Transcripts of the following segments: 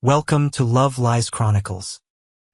Welcome to Love Lies Chronicles.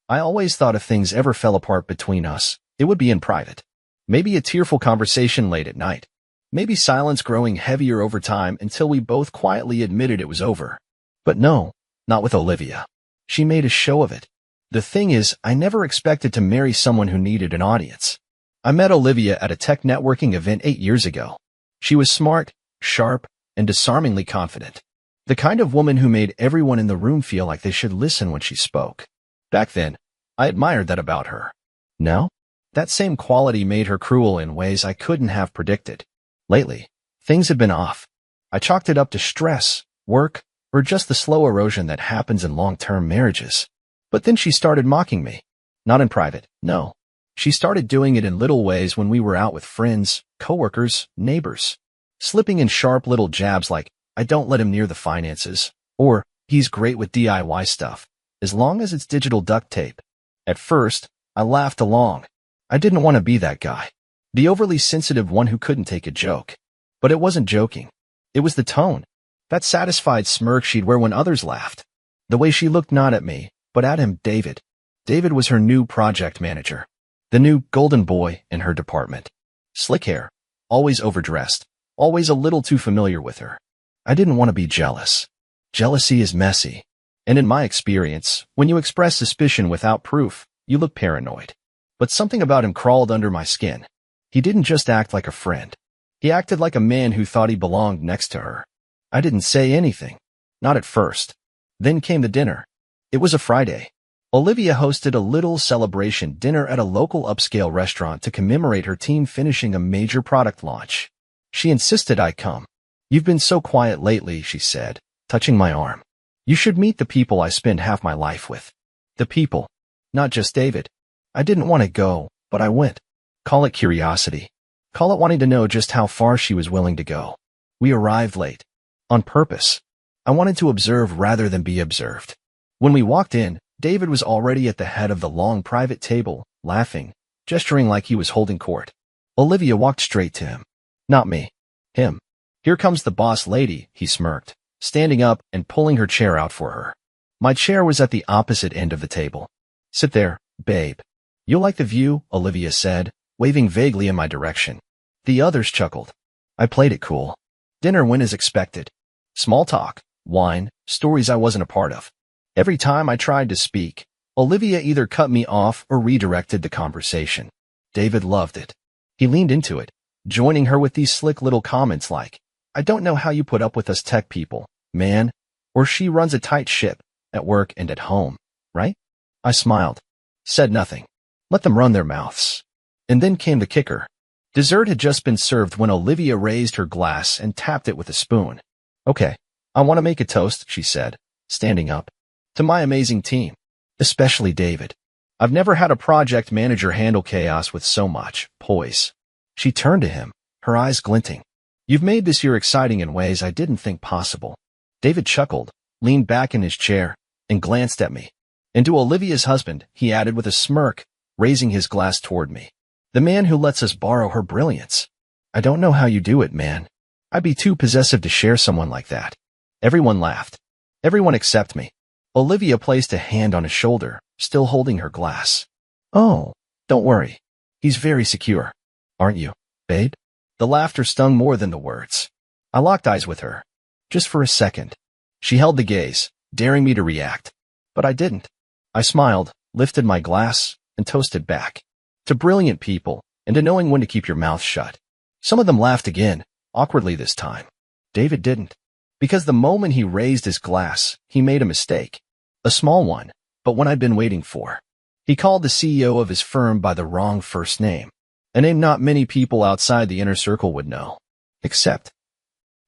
I always thought if things ever fell apart between us, it would be in private. Maybe a tearful conversation late at night. Maybe silence growing heavier over time until we both quietly admitted it was over. But no, not with Olivia. She made a show of it. The thing is, I never expected to marry someone who needed an audience. I met Olivia at a tech networking event 8 years ago. She was smart, sharp, and disarmingly confident. The kind of woman who made everyone in the room feel like they should listen when she spoke. Back then, I admired that about her. Now, that same quality made her cruel in ways I couldn't have predicted. Lately, things had been off. I chalked it up to stress, work, or just the slow erosion that happens in long-term marriages. But then she started mocking me. Not in private, no. She started doing it in little ways when we were out with friends, coworkers, neighbors. Slipping in sharp little jabs like, I don't let him near the finances, or he's great with DIY stuff, as long as it's digital duct tape. At first, I laughed along. I didn't want to be that guy. The overly sensitive one who couldn't take a joke. But it wasn't joking. It was the tone. That satisfied smirk she'd wear when others laughed. The way she looked not at me, but at him, David. David was her new project manager. The new golden boy in her department. Slick hair. Always overdressed. Always a little too familiar with her. I didn't want to be jealous. Jealousy is messy. And in my experience, when you express suspicion without proof, you look paranoid. But something about him crawled under my skin. He didn't just act like a friend. He acted like a man who thought he belonged next to her. I didn't say anything. Not at first. Then came the dinner. It was a Friday. Olivia hosted a little celebration dinner at a local upscale restaurant to commemorate her team finishing a major product launch. She insisted I come. You've been so quiet lately, she said, touching my arm. You should meet the people I spend half my life with. The people. Not just David. I didn't want to go, but I went. Call it curiosity. Call it wanting to know just how far she was willing to go. We arrived late. On purpose. I wanted to observe rather than be observed. When we walked in, David was already at the head of the long private table, laughing, gesturing like he was holding court. Olivia walked straight to him. Not me. Him. Here comes the boss lady, he smirked, standing up and pulling her chair out for her. My chair was at the opposite end of the table. Sit there, babe. You'll like the view, Olivia said, waving vaguely in my direction. The others chuckled. I played it cool. Dinner went as expected. Small talk, wine, stories I wasn't a part of. Every time I tried to speak, Olivia either cut me off or redirected the conversation. David loved it. He leaned into it, joining her with these slick little comments like, I don't know how you put up with us tech people, man, or she runs a tight ship, at work and at home, right? I smiled. Said nothing. Let them run their mouths. And then came the kicker. Dessert had just been served when Olivia raised her glass and tapped it with a spoon. Okay, I want to make a toast, she said, standing up. To my amazing team. Especially David. I've never had a project manager handle chaos with so much poise. She turned to him, her eyes glinting. You've made this year exciting in ways I didn't think possible. David chuckled, leaned back in his chair, and glanced at me. And to Olivia's husband, he added with a smirk, raising his glass toward me. The man who lets us borrow her brilliance. I don't know how you do it, man. I'd be too possessive to share someone like that. Everyone laughed. Everyone except me. Olivia placed a hand on his shoulder, still holding her glass. Oh, don't worry. He's very secure. Aren't you, babe? The laughter stung more than the words. I locked eyes with her. Just for a second. She held the gaze, daring me to react. But I didn't. I smiled, lifted my glass, and toasted back. To brilliant people, and to knowing when to keep your mouth shut. Some of them laughed again, awkwardly this time. David didn't. Because the moment he raised his glass, he made a mistake. A small one, but one I'd been waiting for. He called the CEO of his firm by the wrong first name. A name not many people outside the inner circle would know. Except,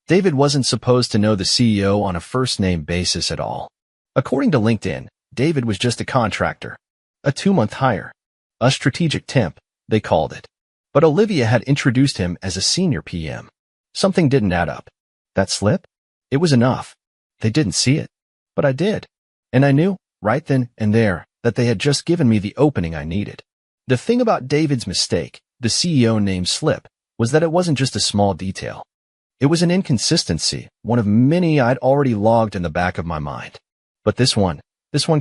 David wasn't supposed to know the CEO on a first-name basis at all. According to LinkedIn, David was just a contractor. A 2-month hire. A strategic temp, they called it. But Olivia had introduced him as a senior PM. Something didn't add up. That slip? It was enough. They didn't see it. But I did. And I knew, right then and there, that they had just given me the opening I needed. The thing about David's mistake, the CEO name slip, was that it wasn't just a small detail. It was an inconsistency, one of many I'd already logged in the back of my mind. But this one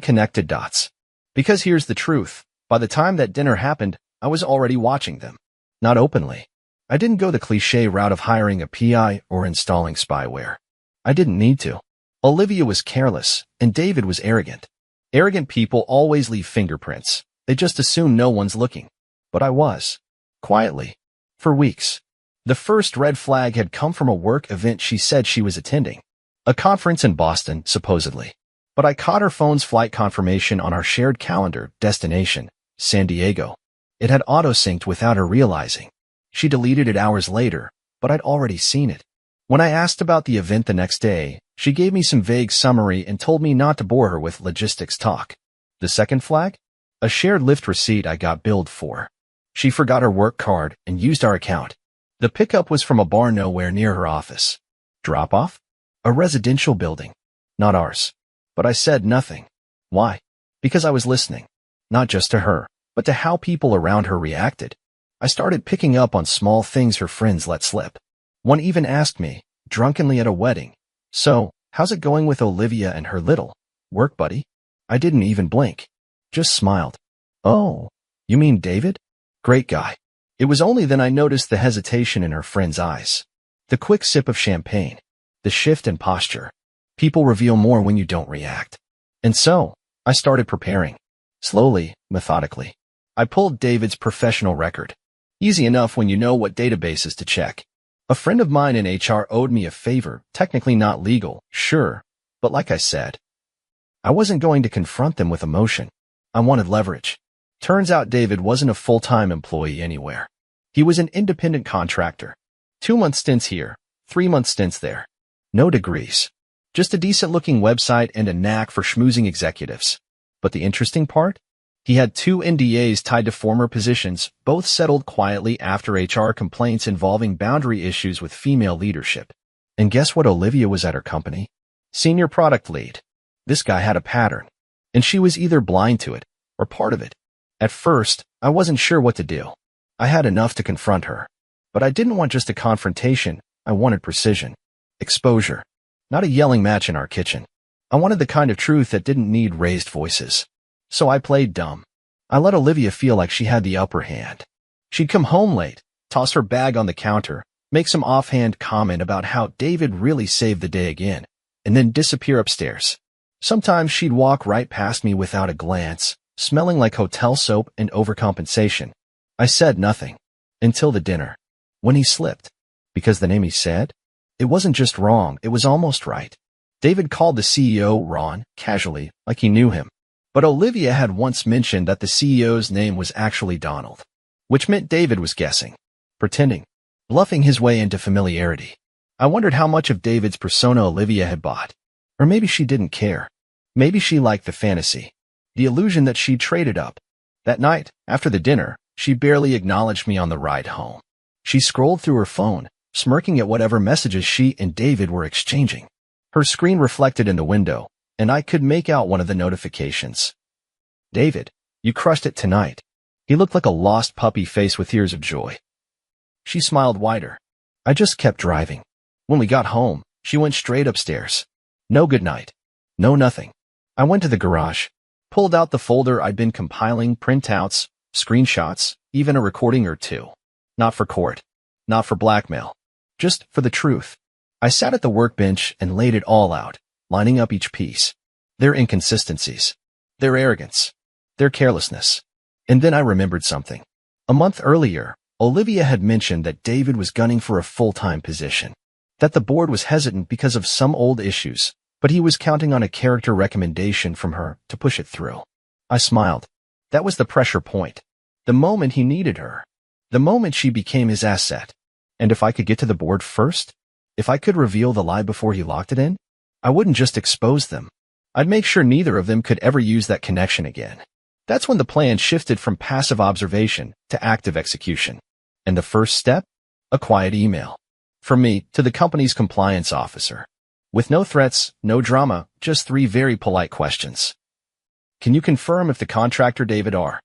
connected dots. Because here's the truth. By the time that dinner happened, I was already watching them. Not openly. I didn't go the cliché route of hiring a PI or installing spyware. I didn't need to. Olivia was careless, and David was arrogant. Arrogant people always leave fingerprints. They just assume no one's looking. But I was. Quietly. For weeks. The first red flag had come from a work event she said she was attending. A conference in Boston, supposedly. But I caught her phone's flight confirmation on our shared calendar, destination, San Diego. It had auto-synced without her realizing. She deleted it hours later, but I'd already seen it. When I asked about the event the next day, she gave me some vague summary and told me not to bore her with logistics talk. The second flag? A shared Lyft receipt I got billed for. She forgot her work card and used our account. The pickup was from a bar nowhere near her office. Drop-off? A residential building. Not ours. But I said nothing. Why? Because I was listening. Not just to her, but to how people around her reacted. I started picking up on small things her friends let slip. One even asked me, drunkenly at a wedding, "So, how's it going with Olivia and her little work buddy?" I didn't even blink. Just smiled. "Oh, you mean David? Great guy." It was only then I noticed the hesitation in her friend's eyes. The quick sip of champagne. The shift in posture. People reveal more when you don't react. And so, I started preparing. Slowly, methodically. I pulled David's professional record. Easy enough when you know what databases to check. A friend of mine in HR owed me a favor, technically not legal, sure, but like I said, I wasn't going to confront them with emotion. I wanted leverage. Turns out David wasn't a full-time employee anywhere. He was an independent contractor. 2-month stints here, 3-month stints there. No degrees. Just a decent-looking website and a knack for schmoozing executives. But the interesting part? He had 2 NDAs tied to former positions, both settled quietly after HR complaints involving boundary issues with female leadership. And guess what Olivia was at her company? Senior product lead. This guy had a pattern. And she was either blind to it, or part of it. At first, I wasn't sure what to do. I had enough to confront her. But I didn't want just a confrontation, I wanted precision. Exposure. Not a yelling match in our kitchen. I wanted the kind of truth that didn't need raised voices. So I played dumb. I let Olivia feel like she had the upper hand. She'd come home late, toss her bag on the counter, make some offhand comment about how David really saved the day again, and then disappear upstairs. Sometimes she'd walk right past me without a glance, smelling like hotel soap and overcompensation. I said nothing. Until the dinner. When he slipped. Because the name he said? It wasn't just wrong, it was almost right. David called the CEO Ron, casually, like he knew him. But Olivia had once mentioned that the CEO's name was actually Donald, which meant David was guessing, pretending, bluffing his way into familiarity. I wondered how much of David's persona Olivia had bought. Or maybe she didn't care. Maybe she liked the fantasy, the illusion that she'd traded up. That night, after the dinner, she barely acknowledged me on the ride home. She scrolled through her phone, smirking at whatever messages she and David were exchanging. Her screen reflected in the window, and I could make out one of the notifications. "David, you crushed it tonight." He looked like a lost puppy face with tears of joy. She smiled wider. I just kept driving. When we got home, she went straight upstairs. No goodnight. No nothing. I went to the garage, pulled out the folder I'd been compiling, printouts, screenshots, even a recording or two. Not for court. Not for blackmail. Just for the truth. I sat at the workbench and laid it all out, lining up each piece. Their inconsistencies. Their arrogance. Their carelessness. And then I remembered something. A month earlier, Olivia had mentioned that David was gunning for a full-time position. That the board was hesitant because of some old issues, but he was counting on a character recommendation from her to push it through. I smiled. That was the pressure point. The moment he needed her. The moment she became his asset. And if I could get to the board first? If I could reveal the lie before he locked it in? I wouldn't just expose them. I'd make sure neither of them could ever use that connection again. That's when the plan shifted from passive observation to active execution. And the first step? A quiet email. From me to the company's compliance officer. With no threats, no drama, just 3 very polite questions. Can you confirm if the contractor David R.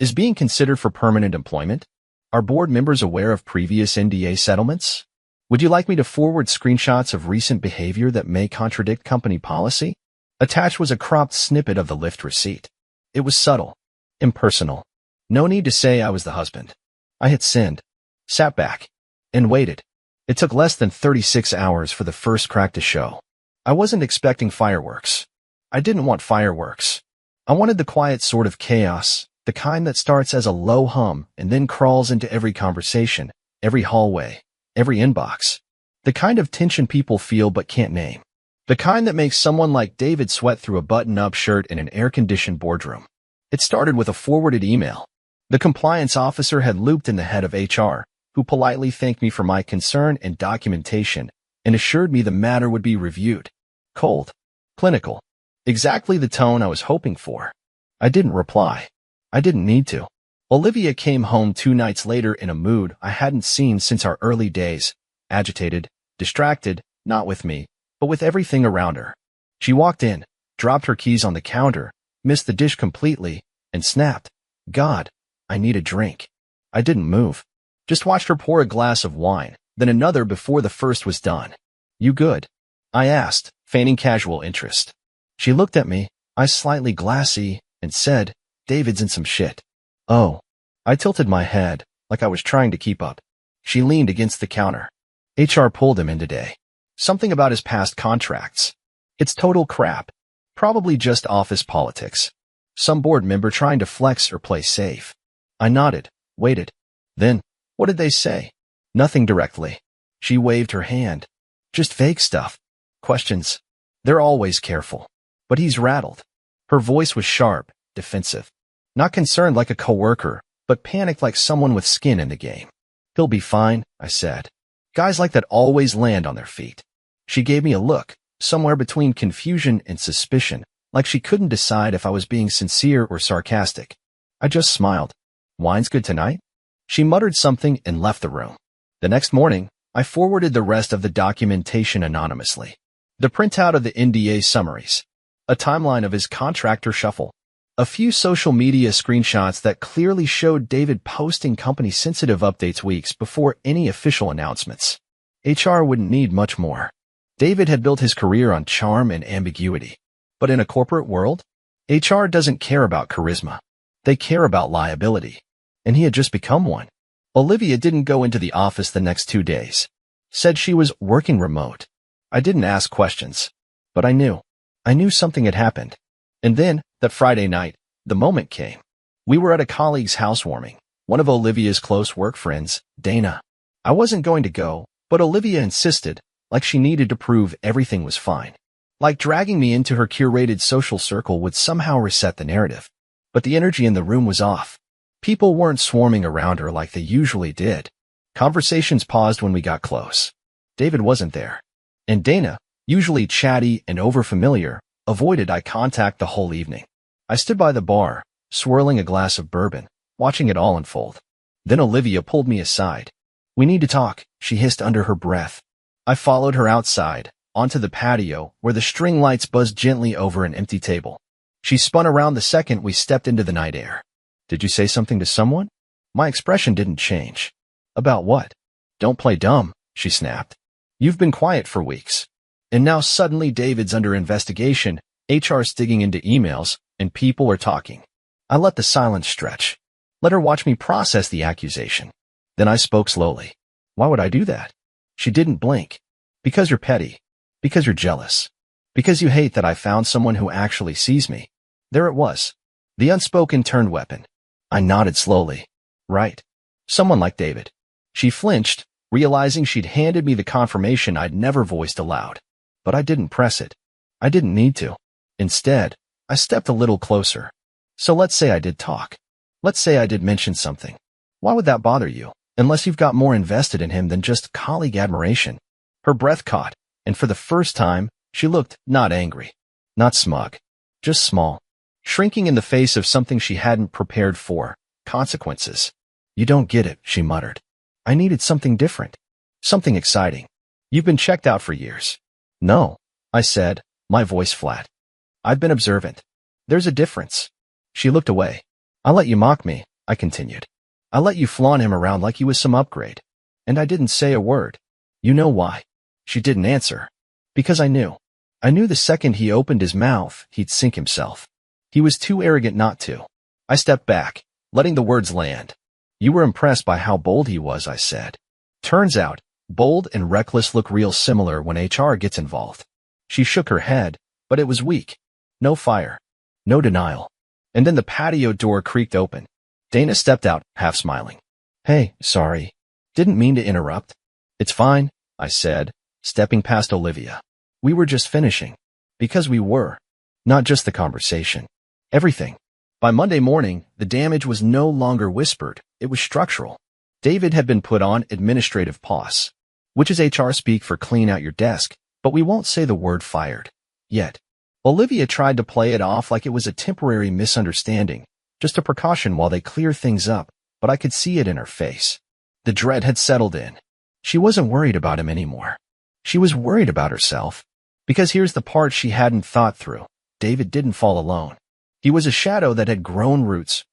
is being considered for permanent employment? Are board members aware of previous NDA settlements? Would you like me to forward screenshots of recent behavior that may contradict company policy? Attached was a cropped snippet of the Lyft receipt. It was subtle, impersonal. No need to say I was the husband. I had sinned, sat back, and waited. It took less than 36 hours for the first crack to show. I wasn't expecting fireworks. I didn't want fireworks. I wanted the quiet sort of chaos, the kind that starts as a low hum and then crawls into every conversation, every hallway, every inbox. The kind of tension people feel but can't name. The kind that makes someone like David sweat through a button-up shirt in an air-conditioned boardroom. It started with a forwarded email. The compliance officer had looped in the head of HR, who politely thanked me for my concern and documentation and assured me the matter would be reviewed. Cold. Clinical. Exactly the tone I was hoping for. I didn't reply. I didn't need to. Olivia came home 2 nights later in a mood I hadn't seen since our early days. Agitated, distracted, not with me, but with everything around her. She walked in, dropped her keys on the counter, missed the dish completely, and snapped. God, I need a drink. I didn't move. Just watched her pour a glass of wine, then another before the first was done. You good? I asked, feigning casual interest. She looked at me, eyes slightly glassy, and said, David's in some shit. Oh. I tilted my head, like I was trying to keep up. She leaned against the counter. HR pulled him in today. Something about his past contracts. It's total crap. Probably just office politics. Some board member trying to flex or play safe. I nodded, waited. Then, what did they say? Nothing directly. She waved her hand. Just vague stuff. Questions. They're always careful. But he's rattled. Her voice was sharp, defensive. Not concerned like a coworker, but panicked like someone with skin in the game. He'll be fine, I said. Guys like that always land on their feet. She gave me a look, somewhere between confusion and suspicion, like she couldn't decide if I was being sincere or sarcastic. I just smiled. Wine's good tonight? She muttered something and left the room. The next morning, I forwarded the rest of the documentation anonymously. The printout of the NDA summaries. A timeline of his contractor shuffle. A few social media screenshots that clearly showed David posting company-sensitive updates weeks before any official announcements. HR wouldn't need much more. David had built his career on charm and ambiguity. But in a corporate world, HR doesn't care about charisma. They care about liability. And he had just become one. Olivia didn't go into the office the next 2 days. Said she was working remote. I didn't ask questions. But I knew. I knew something had happened. And then, that Friday night, the moment came. We were at a colleague's housewarming, one of Olivia's close work friends, Dana. I wasn't going to go, but Olivia insisted, like she needed to prove everything was fine. Like dragging me into her curated social circle would somehow reset the narrative. But the energy in the room was off. People weren't swarming around her like they usually did. Conversations paused when we got close. David wasn't there. And Dana, usually chatty and overfamiliar, avoided eye contact the whole evening. I stood by the bar, swirling a glass of bourbon, watching it all unfold. Then Olivia pulled me aside. We need to talk, she hissed under her breath. I followed her outside, onto the patio, where the string lights buzzed gently over an empty table. She spun around the second we stepped into the night air. Did you say something to someone? My expression didn't change. About what? Don't play dumb, she snapped. You've been quiet for weeks. And now suddenly David's under investigation, HR's digging into emails, and people are talking. I let the silence stretch. Let her watch me process the accusation. Then I spoke slowly. Why would I do that? She didn't blink. Because you're petty. Because you're jealous. Because you hate that I found someone who actually sees me. There it was. The unspoken turned weapon. I nodded slowly. Right. Someone like David. She flinched, realizing she'd handed me the confirmation I'd never voiced aloud. But I didn't press it. I didn't need to. Instead, I stepped a little closer. So let's say I did talk. Let's say I did mention something. Why would that bother you, unless you've got more invested in him than just colleague admiration? Her breath caught, and for the first time, she looked not angry, not smug, just small, shrinking in the face of something she hadn't prepared for, consequences. You don't get it, she muttered. I needed something different, something exciting. You've been checked out for years. No, I said, my voice flat. I've been observant. There's a difference. She looked away. I let you mock me, I continued. I let you flaunt him around like he was some upgrade. And I didn't say a word. You know why? She didn't answer. Because I knew. I knew the second he opened his mouth, he'd sink himself. He was too arrogant not to. I stepped back, letting the words land. You were impressed by how bold he was, I said. Turns out, bold and reckless look real similar when HR gets involved. She shook her head, but it was weak. No fire. No denial. And then the patio door creaked open. Dana stepped out, half smiling. Hey, sorry. Didn't mean to interrupt. It's fine, I said, stepping past Olivia. We were just finishing. Because we were. Not just the conversation. Everything. By Monday morning, the damage was no longer whispered, it was structural. David had been put on administrative pause, which is HR speak for clean out your desk, but we won't say the word fired. Yet. Olivia tried to play it off like it was a temporary misunderstanding, just a precaution while they clear things up, but I could see it in her face. The dread had settled in. She wasn't worried about him anymore. She was worried about herself. Because here's the part she hadn't thought through. David didn't fall alone. He was a shadow that had grown roots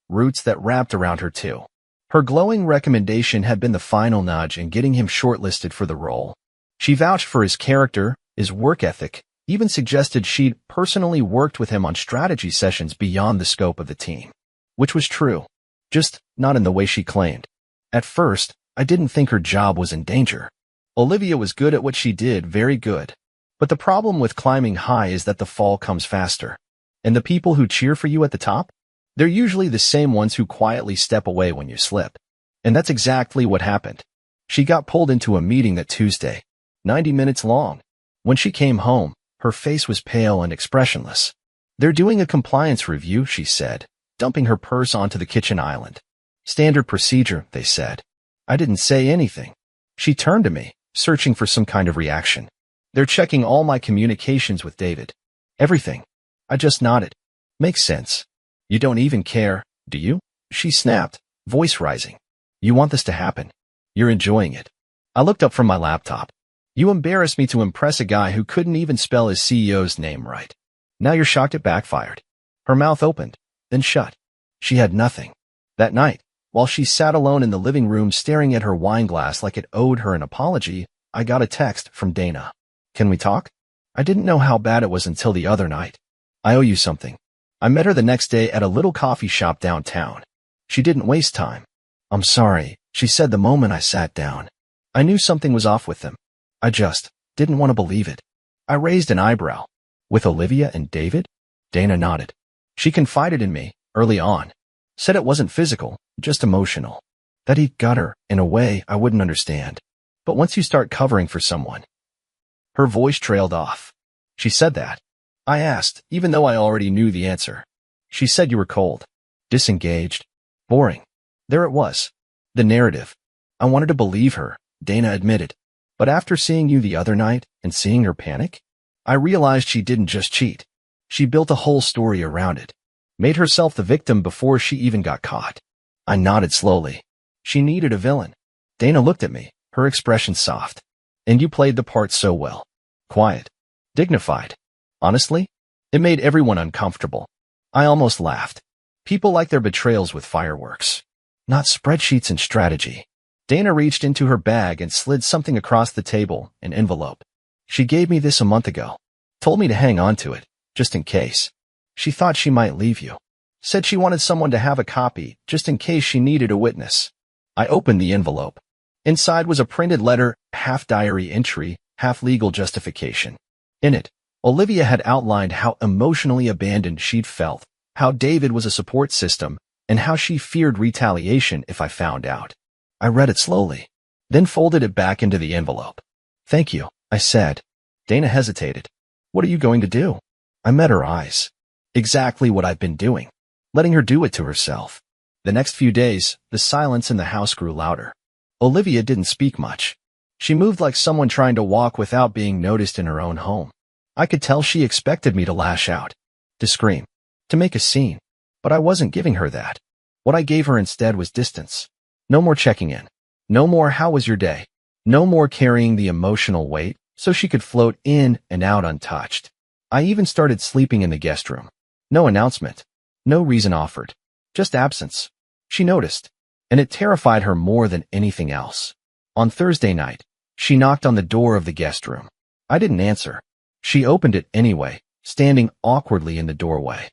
that wrapped around her too. Her glowing recommendation had been the final nudge in getting him shortlisted for the role. She vouched for his character, his work ethic, even suggested she'd personally worked with him on strategy sessions beyond the scope of the team. Which was true. Just not in the way she claimed. At first, I didn't think her job was in danger. Olivia was good at what she did, very good. But the problem with climbing high is that the fall comes faster. And the people who cheer for you at the top? They're usually the same ones who quietly step away when you slip. And that's exactly what happened. She got pulled into a meeting that Tuesday, 90 minutes long. When she came home, her face was pale and expressionless. They're doing a compliance review, she said, dumping her purse onto the kitchen island. Standard procedure, they said. I didn't say anything. She turned to me, searching for some kind of reaction. They're checking all my communications with David. Everything. I just nodded. Makes sense. You don't even care, do you? She snapped, voice rising. You want this to happen. You're enjoying it. I looked up from my laptop. You embarrassed me to impress a guy who couldn't even spell his CEO's name right. Now you're shocked it backfired. Her mouth opened, then shut. She had nothing. That night, while she sat alone in the living room staring at her wine glass like it owed her an apology, I got a text from Dana. Can we talk? I didn't know how bad it was until the other night. I owe you something. I met her the next day at a little coffee shop downtown. She didn't waste time. I'm sorry, she said the moment I sat down. I knew something was off with them. I just didn't want to believe it. I raised an eyebrow. With Olivia and David? Dana nodded. She confided in me, early on. Said it wasn't physical, just emotional. That he'd got her, in a way I wouldn't understand. But once you start covering for someone. Her voice trailed off. She said that. I asked, even though I already knew the answer. She said you were cold, disengaged, boring. There it was. The narrative. I wanted to believe her, Dana admitted. But after seeing you the other night and seeing her panic, I realized she didn't just cheat. She built a whole story around it. Made herself the victim before she even got caught. I nodded slowly. She needed a villain. Dana looked at me, her expression soft. And you played the part so well. Quiet. Dignified. Honestly, it made everyone uncomfortable. I almost laughed. People like their betrayals with fireworks. Not spreadsheets and strategy. Dana reached into her bag and slid something across the table, an envelope. She gave me this a month ago. Told me to hang on to it, just in case. She thought she might leave you. Said she wanted someone to have a copy, just in case she needed a witness. I opened the envelope. Inside was a printed letter, half diary entry, half legal justification. In it, Olivia had outlined how emotionally abandoned she'd felt, how David was a support system, and how she feared retaliation if I found out. I read it slowly, then folded it back into the envelope. Thank you, I said. Dana hesitated. What are you going to do? I met her eyes. Exactly what I've been doing. Letting her do it to herself. The next few days, the silence in the house grew louder. Olivia didn't speak much. She moved like someone trying to walk without being noticed in her own home. I could tell she expected me to lash out, to scream, to make a scene, but I wasn't giving her that. What I gave her instead was distance. No more checking in. No more how was your day. No more carrying the emotional weight so she could float in and out untouched. I even started sleeping in the guest room. No announcement. No reason offered. Just absence. She noticed, and it terrified her more than anything else. On Thursday night, she knocked on the door of the guest room. I didn't answer. She opened it anyway, standing awkwardly in the doorway.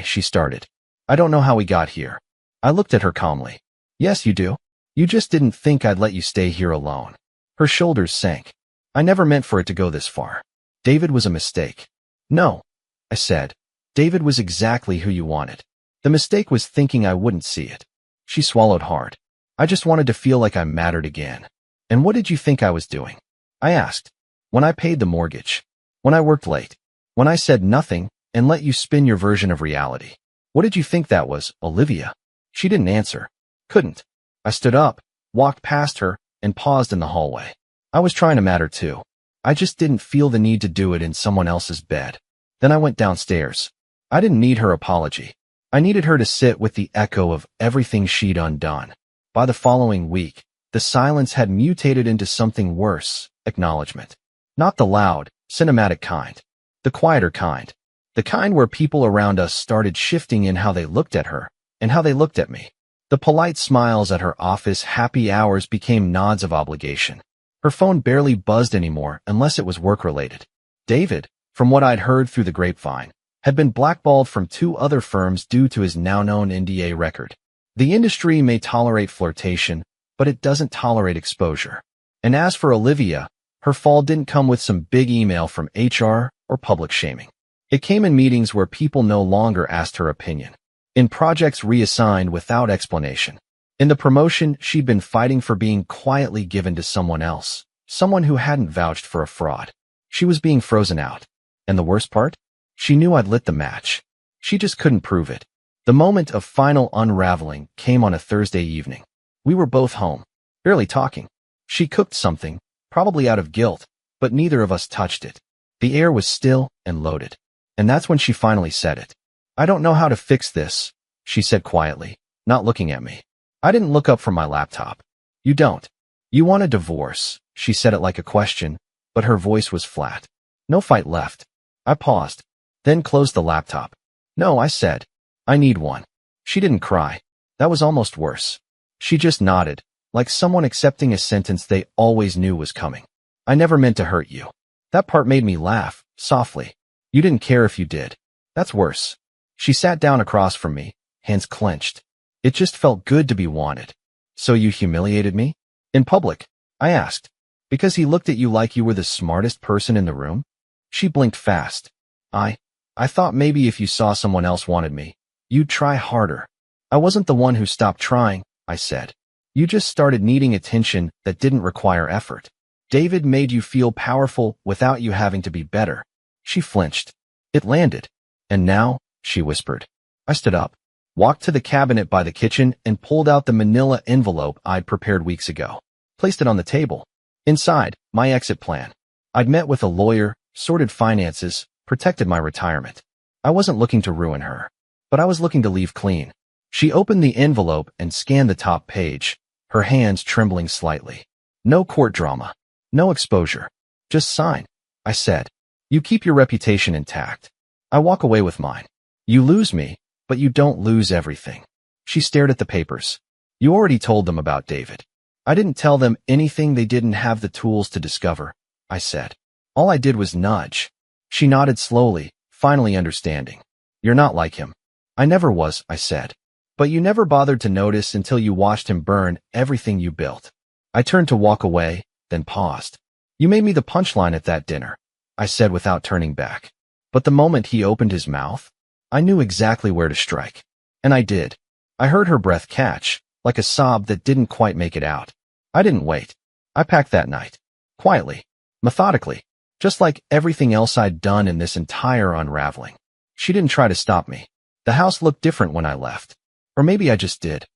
She started. I don't know how we got here. I looked at her calmly. Yes, you do. You just didn't think I'd let you stay here alone. Her shoulders sank. I never meant for it to go this far. David was a mistake. No, I said. David was exactly who you wanted. The mistake was thinking I wouldn't see it. She swallowed hard. I just wanted to feel like I mattered again. And what did you think I was doing? I asked. When I paid the mortgage. When I worked late. When I said nothing and let you spin your version of reality. What did you think that was, Olivia? She didn't answer. Couldn't. I stood up, walked past her, and paused in the hallway. I was trying to matter too. I just didn't feel the need to do it in someone else's bed. Then I went downstairs. I didn't need her apology. I needed her to sit with the echo of everything she'd undone. By the following week, the silence had mutated into something worse, acknowledgement. Not the loud, cinematic kind. The quieter kind. The kind where people around us started shifting in how they looked at her and how they looked at me. The polite smiles at her office happy hours became nods of obligation. Her phone barely buzzed anymore unless it was work-related. David, from what I'd heard through the grapevine, had been blackballed from 2 other firms due to his now-known NDA record. The industry may tolerate flirtation, but it doesn't tolerate exposure. And as for Olivia, her fall didn't come with some big email from HR or public shaming. It came in meetings where people no longer asked her opinion. In projects reassigned without explanation. In the promotion she'd been fighting for being quietly given to someone else, someone who hadn't vouched for a fraud. She was being frozen out. And the worst part? She knew I'd lit the match. She just couldn't prove it. The moment of final unraveling came on a Thursday evening. We were both home, barely talking. She cooked something, probably out of guilt, but neither of us touched it. The air was still and loaded. And that's when she finally said it. I don't know how to fix this, she said quietly, not looking at me. I didn't look up from my laptop. You don't. You want a divorce, she said it like a question, but her voice was flat. No fight left. I paused, then closed the laptop. No, I said. I need one. She didn't cry. That was almost worse. She just nodded, like someone accepting a sentence they always knew was coming. I never meant to hurt you. That part made me laugh, softly. You didn't care if you did. That's worse. She sat down across from me, hands clenched. It just felt good to be wanted. So you humiliated me? In public? I asked. Because he looked at you like you were the smartest person in the room? She blinked fast. I thought maybe if you saw someone else wanted me, you'd try harder. I wasn't the one who stopped trying, I said. You just started needing attention that didn't require effort. David made you feel powerful without you having to be better. She flinched. It landed. And now, she whispered. I stood up, walked to the cabinet by the kitchen and pulled out the manila envelope I'd prepared weeks ago. Placed it on the table. Inside, my exit plan. I'd met with a lawyer, sorted finances, protected my retirement. I wasn't looking to ruin her, but I was looking to leave clean. She opened the envelope and scanned the top page, her hands trembling slightly. No court drama. No exposure. Just sign, I said. You keep your reputation intact. I walk away with mine. You lose me, but you don't lose everything. She stared at the papers. You already told them about David. I didn't tell them anything they didn't have the tools to discover, I said. All I did was nudge. She nodded slowly, finally understanding. You're not like him. I never was, I said. But you never bothered to notice until you watched him burn everything you built. I turned to walk away, then paused. You made me the punchline at that dinner, I said without turning back. But the moment he opened his mouth, I knew exactly where to strike. And I did. I heard her breath catch, like a sob that didn't quite make it out. I didn't wait. I packed that night. Quietly. Methodically. Just like everything else I'd done in this entire unraveling. She didn't try to stop me. The house looked different when I left. Or maybe I just did.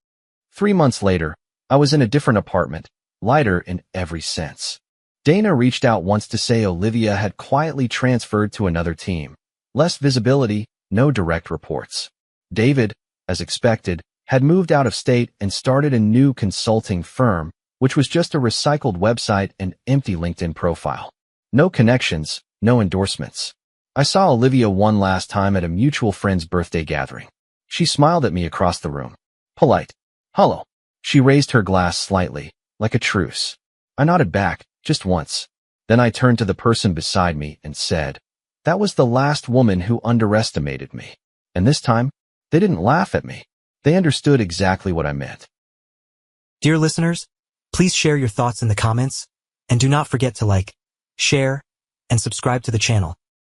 3 months later, I was in a different apartment, lighter in every sense. Dana reached out once to say Olivia had quietly transferred to another team. Less visibility, no direct reports. David, as expected, had moved out of state and started a new consulting firm, which was just a recycled website and empty LinkedIn profile. No connections, no endorsements. I saw Olivia one last time at a mutual friend's birthday gathering. She smiled at me across the room. Polite. Hello. She raised her glass slightly, like a truce. I nodded back, just once. Then I turned to the person beside me and said, That was the last woman who underestimated me. And this time, they didn't laugh at me. They understood exactly what I meant. Dear listeners, please share your thoughts in the comments, and do not forget to like, share, and subscribe to the channel.